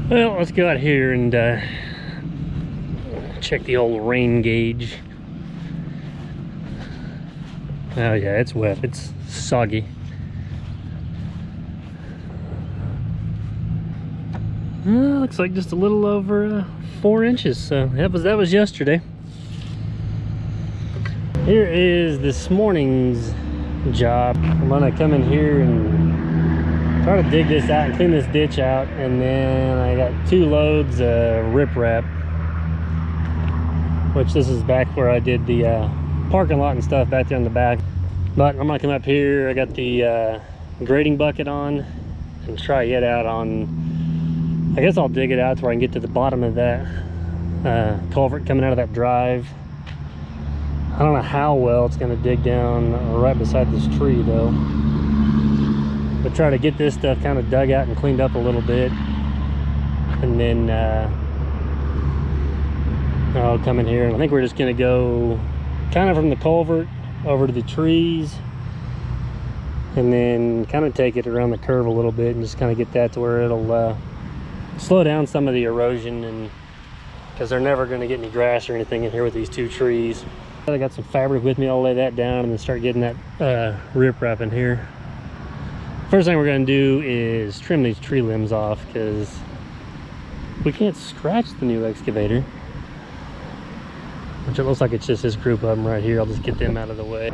Well, let's go out here and check the old rain gauge. Oh yeah, it's wet. It's soggy. Looks like just a little over 4 inches. So that was yesterday. Here is this morning's job. I'm gonna come in here and try to dig this out and clean this ditch out, and then I got 2 loads of riprap, which this is back where I did the parking lot and stuff back there in the back. But I'm gonna come up here. I got the grading bucket on and try it out on. I guess I'll dig it out to where I can get to the bottom of that culvert coming out of that drive. I don't know how well it's going to dig down right beside this tree though. But try to get this stuff kind of dug out and cleaned up a little bit. And then I'll come in here, and I think we're just going to go kind of from the culvert over to the trees. And then kind of take it around the curve a little bit and just kind of get that to where it'll slow down some of the erosion, and because they're never going to get any grass or anything in here with these 2 trees. I got some fabric with me. I'll lay that down and then start getting that riprap in here. First thing we're going to do is trim these tree limbs off, because we can't scratch the new excavator, which it looks like it's just this group of them right here. I'll just get them out of the way.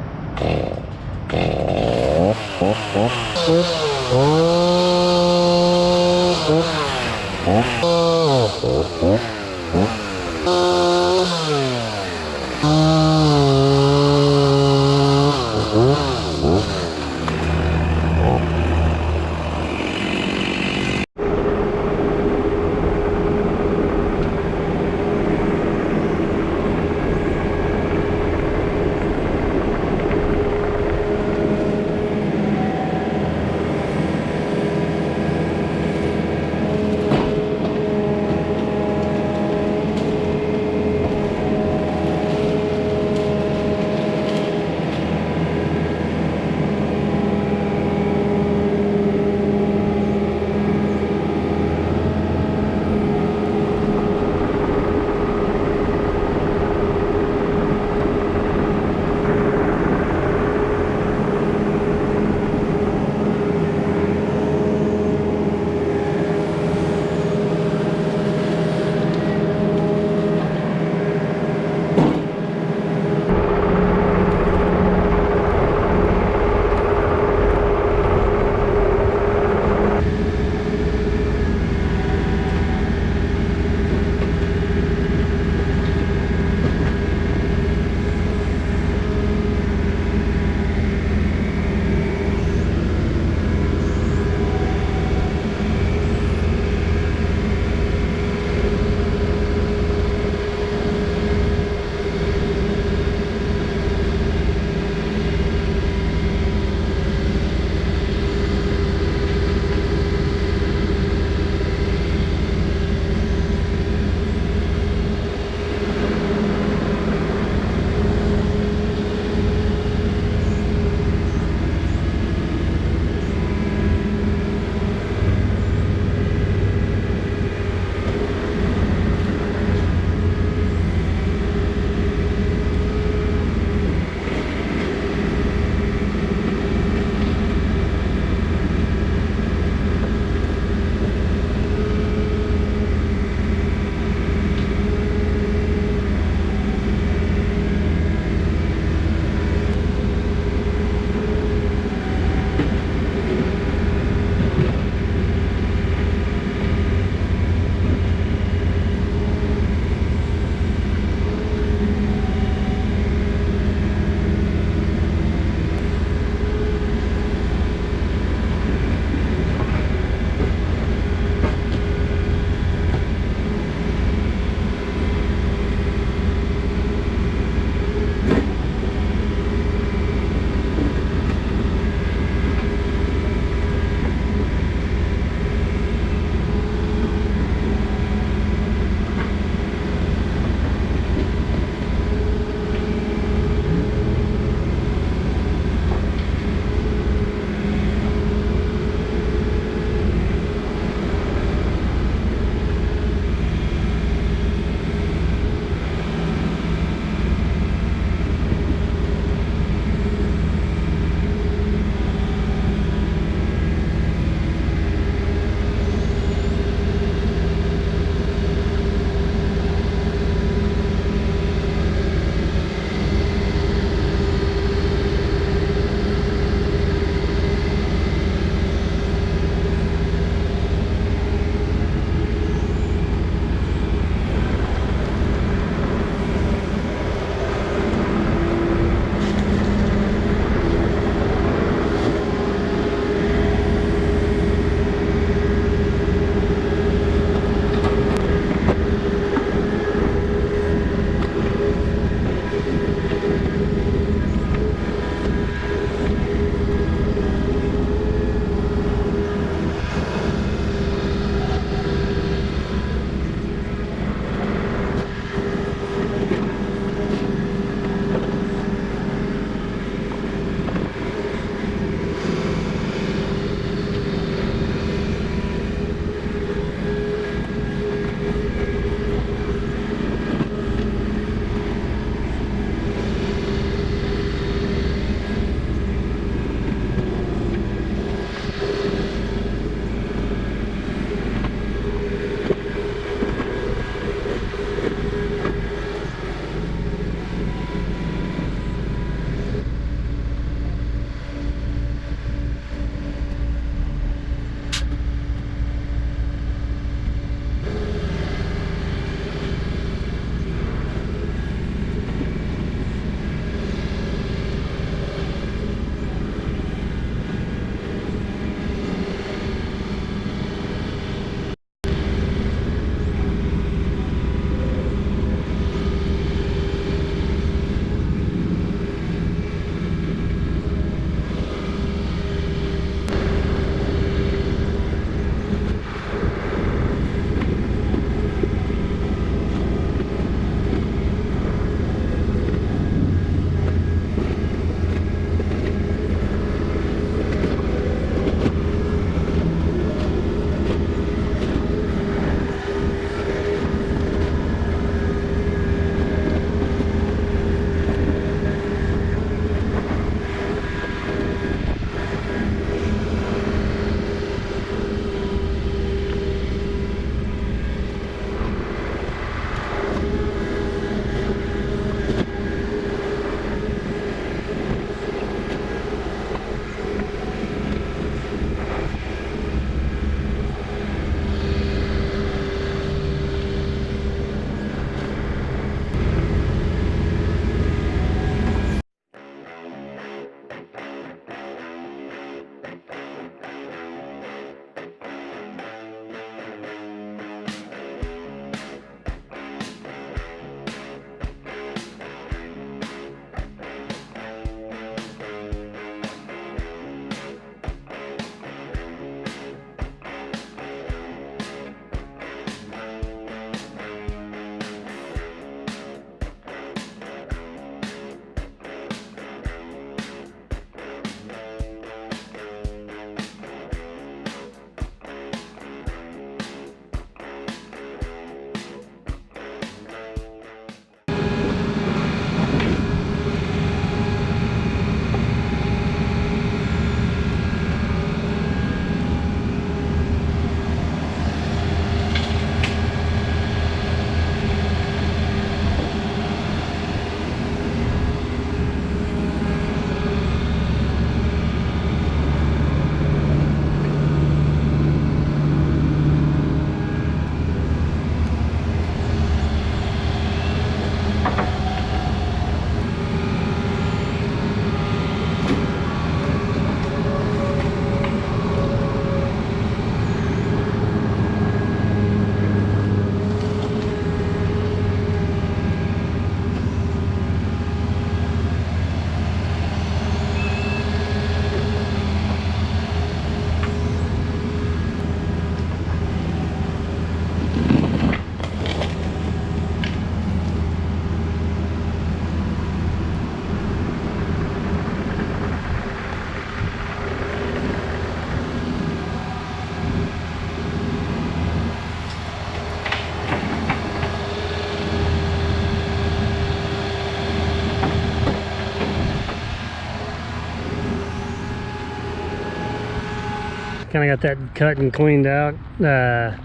kind of got that cut and cleaned out. I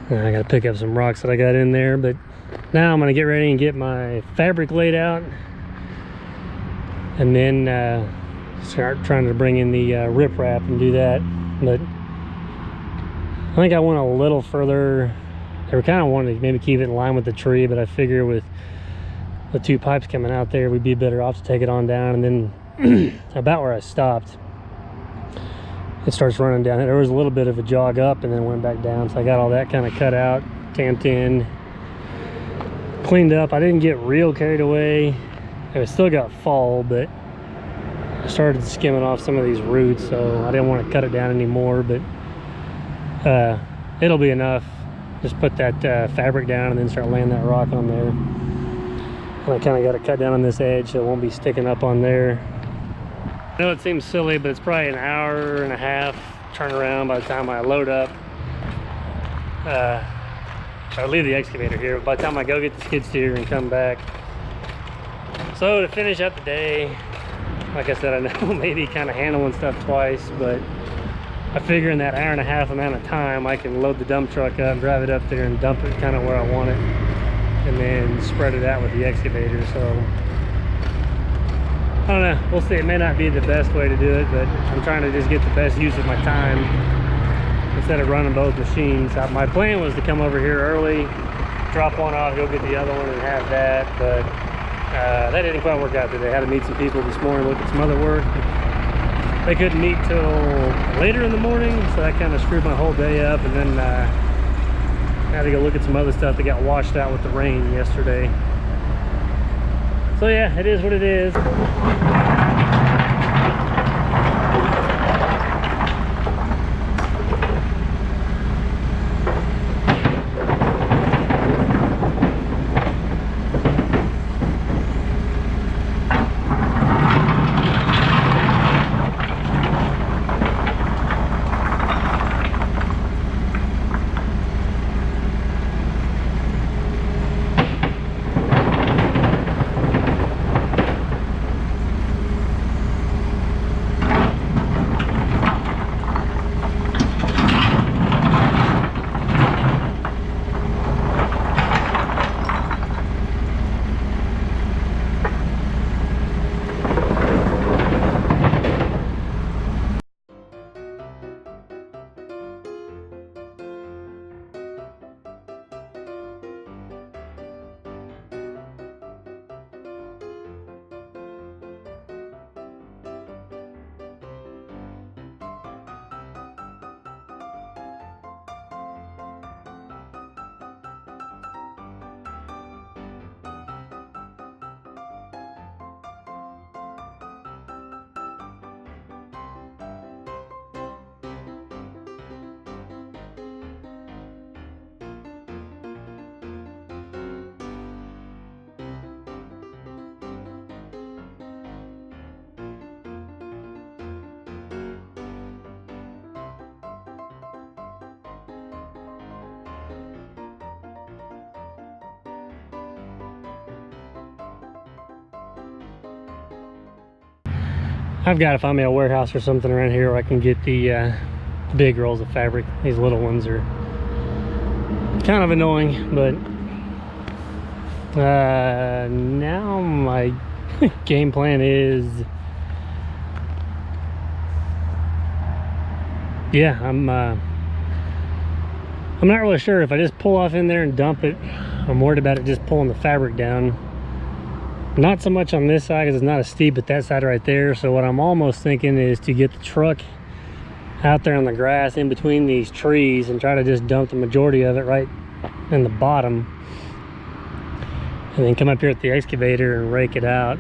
gotta pick up some rocks that I got in there, but now I'm gonna get ready and get my fabric laid out, and then start trying to bring in the riprap and do that. But I think I went a little further. I kind of wanted to maybe keep it in line with the tree, but I figure with the 2 pipes coming out there, we'd be better off to take it on down. And then about where I stopped, it starts running down. There was a little bit of a jog up and then went back down. So I got all that kind of cut out, tamped in, cleaned up. I didn't get real carried away. It still got fall, but I started skimming off some of these roots, so I didn't want to cut it down anymore. But it'll be enough. Just put that fabric down and then start laying that rock on there. And I kind of got it cut down on this edge so it won't be sticking up on there. I know it seems silly, but it's probably an hour and a half turnaround by the time I load up. I leave the excavator here, but by the time I go get the skid steer and come back. So to finish up the day, like I said, I know maybe kind of handling stuff twice, but I figure in that hour and a half amount of time, I can load the dump truck up, drive it up there and dump it kind of where I want it, and then spread it out with the excavator. So I don't know, we'll see. It may not be the best way to do it, but I'm trying to just get the best use of my time instead of running both machines. My plan was to come over here early, drop one off, go get the other one and have that, but that didn't quite work out today. I had to meet some people this morning, look at some other work. They couldn't meet till later in the morning, so that kind of screwed my whole day up. And then I had to go look at some other stuff that got washed out with the rain yesterday. So yeah, it is what it is. I've got to find me a warehouse or something around here where I can get the big rolls of fabric. These little ones are kind of annoying, but now my game plan is, yeah, I'm not really sure if I just pull off in there and dump it. I'm worried about it just pulling the fabric down. Not so much on this side because it's not as steep, but that side right there. So what I'm almost thinking is to get the truck out there on the grass in between these trees and try to just dump the majority of it right in the bottom, and then come up here at the excavator and rake it out.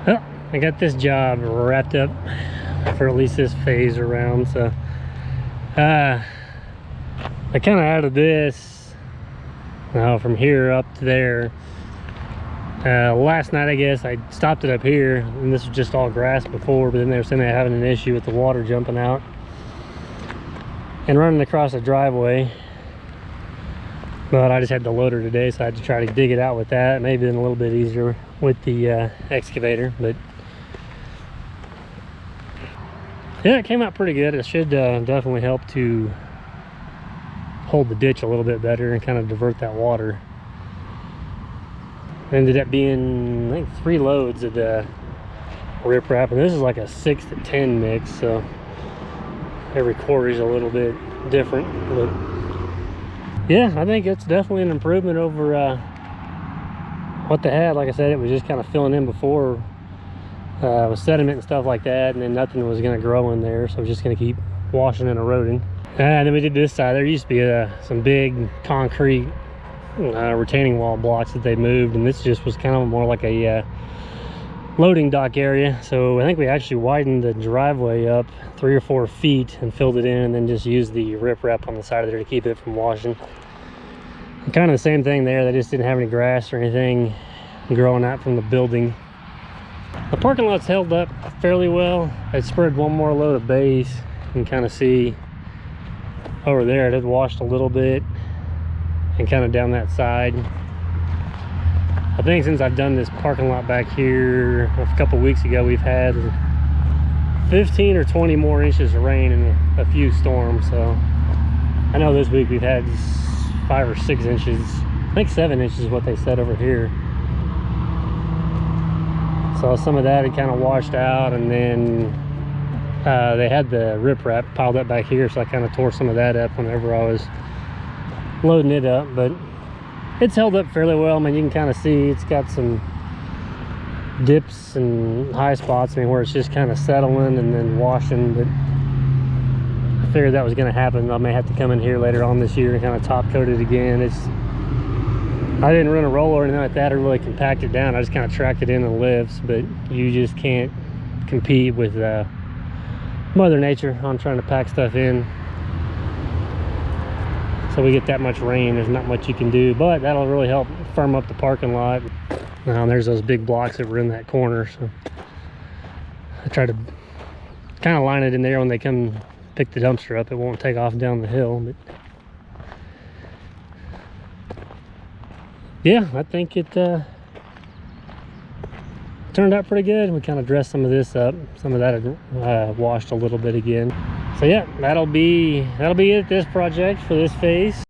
Well, I got this job wrapped up for at least this phase around. So I kind of added this from here up to there. Last night, I guess, I stopped it up here, and this was just all grass before, but then they were saying they're having an issue with the water jumping out and running across the driveway. But I just had the loader today, so I had to try to dig it out with that. Maybe been a little bit easier with the excavator, but yeah, it came out pretty good. It should definitely help to hold the ditch a little bit better and kind of divert that water. It ended up being, I think, 3 loads of the riprap, and this is like a 6 to 10 mix, so every quarter is a little bit different. But yeah, I think it's definitely an improvement over what they had. Like I said, it was just kind of filling in before with sediment and stuff like that, and then nothing was going to grow in there, so it was just going to keep washing and eroding. And then we did this side. There used to be some big concrete retaining wall blocks that they moved, and this just was kind of more like a loading dock area. So I think we actually widened the driveway up 3 or 4 feet and filled it in, and then just used the riprap on the side of there to keep it from washing. And kind of the same thing there. They just didn't have any grass or anything growing out from the building. The parking lot's held up fairly well. I spread one more load of base. You can kind of see over there it had washed a little bit, and kind of down that side. I think since I've done this parking lot back here a couple weeks ago, we've had 15 or 20 more inches of rain in a few storms. So I know this week we've had 5 or 6 inches. I think 7 inches is what they said over here. So some of that had kind of washed out, and then they had the riprap piled up back here, so I kind of tore some of that up whenever I was loading it up. But it's held up fairly well. I mean, you can kind of see it's got some dips and high spots, I mean, where it's just kind of settling and then washing. But I figured that was going to happen. I may have to come in here later on this year and kind of top coat it again. I didn't run a roller or anything like that or really compact it down. I just kind of tracked it in the lifts, but you just can't compete with Mother Nature on trying to pack stuff in. So we get that much rain, there's not much you can do, but that'll really help firm up the parking lot. Now, and there's those big blocks that were in that corner, so I try to kind of line it in there when they come pick the dumpster up. It won't take off down the hill. But yeah, I think it turned out pretty good. We kind of dressed some of this up. Some of that had washed a little bit again. So yeah, that'll be it, this project for this phase.